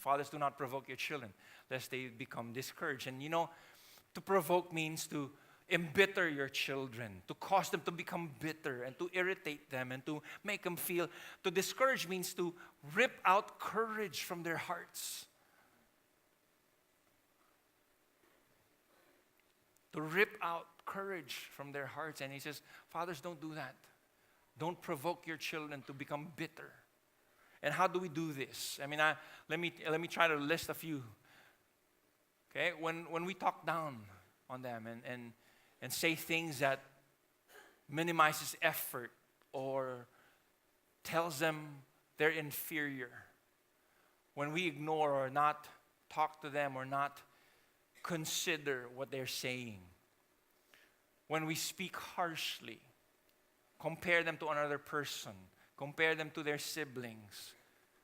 Fathers, do not provoke your children, lest they become discouraged. And to provoke means to embitter your children, to cause them to become bitter and to irritate them and to make them feel. To discourage means to rip out courage from their hearts. To rip out courage from their hearts. And he says, fathers, don't do that. Don't provoke your children to become bitter. And how do we do this? I mean, let me try to list a few. Okay, when we talk down on them and say things that minimizes effort or tells them they're inferior, when we ignore or not talk to them or not consider what they're saying, when we speak harshly, compare them to another person, compare them to their siblings,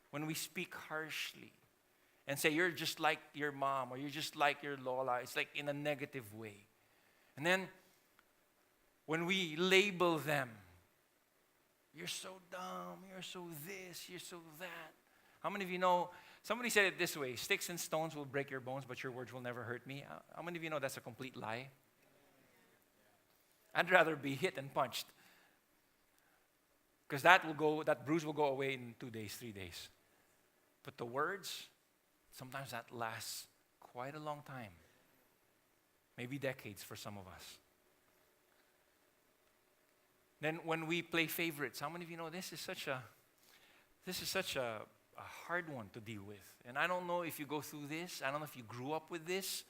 when we speak harshly and say, you're just like your mom or you're just like your Lola, it's like in a negative way. And then when we label them, you're so dumb, you're so this, you're so that. How many of you know, somebody said it this way, sticks and stones will break your bones, but your words will never hurt me. How many of you know that's a complete lie? I'd rather be hit and punched. Because that bruise will go away in 2 days, 3 days. But the words, sometimes that lasts quite a long time. Maybe decades for some of us. Then when we play favorites, how many of you know this is such a hard one to deal with. And I don't know if you go through this. I don't know if you grew up with this.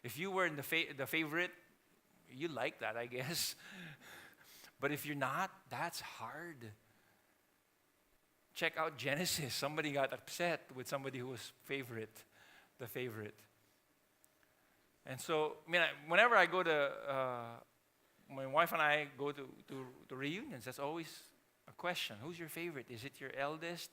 If you were in the favorite, you like that, I guess. But if you're not, that's hard. Check out Genesis. Somebody got upset with somebody who was the favorite. And so, whenever I go to, my wife and I go to reunions, that's always a question. Who's your favorite? Is it your eldest?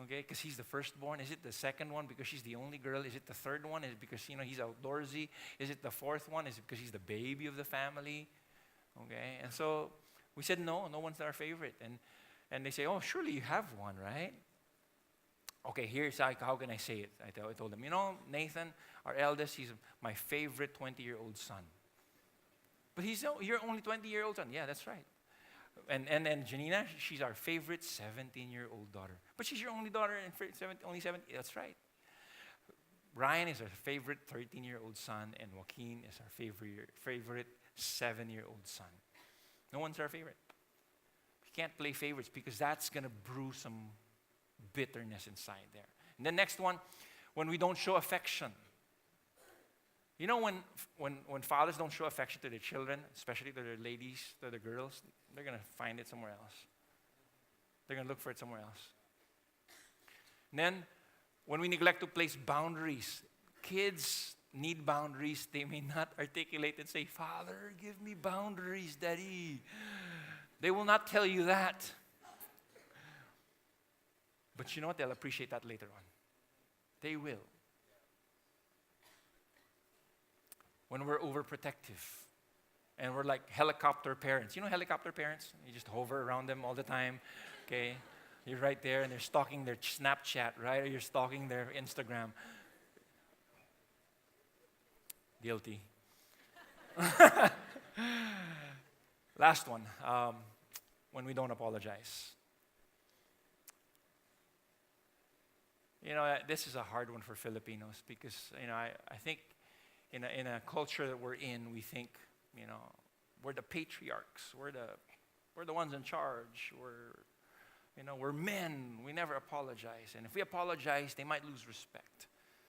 Okay, because he's the firstborn. Is it the second one because she's the only girl? Is it the third one? Is it because he's outdoorsy? Is it the fourth one? Is it because he's the baby of the family? Okay, and so we said no one's our favorite. And they say, oh, surely you have one, right? Okay, here's how can I say it? I told them, Nathan, our eldest, he's my favorite 20-year-old son. But you're only 20-year-old son. Yeah, that's right. And Janina, she's our favorite 17-year-old daughter. But she's your only daughter and only 17. That's right. Ryan is our favorite 13-year-old son, and Joaquin is our favorite 7-year-old son. No one's our favorite. We can't play favorites because that's going to brew some bitterness inside there. And the next one, when we don't show affection. When fathers don't show affection to their children, especially to their ladies, to the girls, they're going to find it somewhere else. They're going to look for it somewhere else. And then, when we neglect to place boundaries, kids need boundaries. They may not articulate and say, Father, give me boundaries, Daddy. They will not tell you that. But you know what? They'll appreciate that later on. They will. When we're overprotective and we're like helicopter parents. You know helicopter parents? You just hover around them all the time. Okay? You're right there and they're stalking their Snapchat, right? Or you're stalking their Instagram. Guilty. Last one. When we don't apologize. This is a hard one for Filipinos because, I think in a culture that we're in, we think, we're the patriarchs. We're the ones in charge. We're men. We never apologize. And if we apologize, they might lose respect.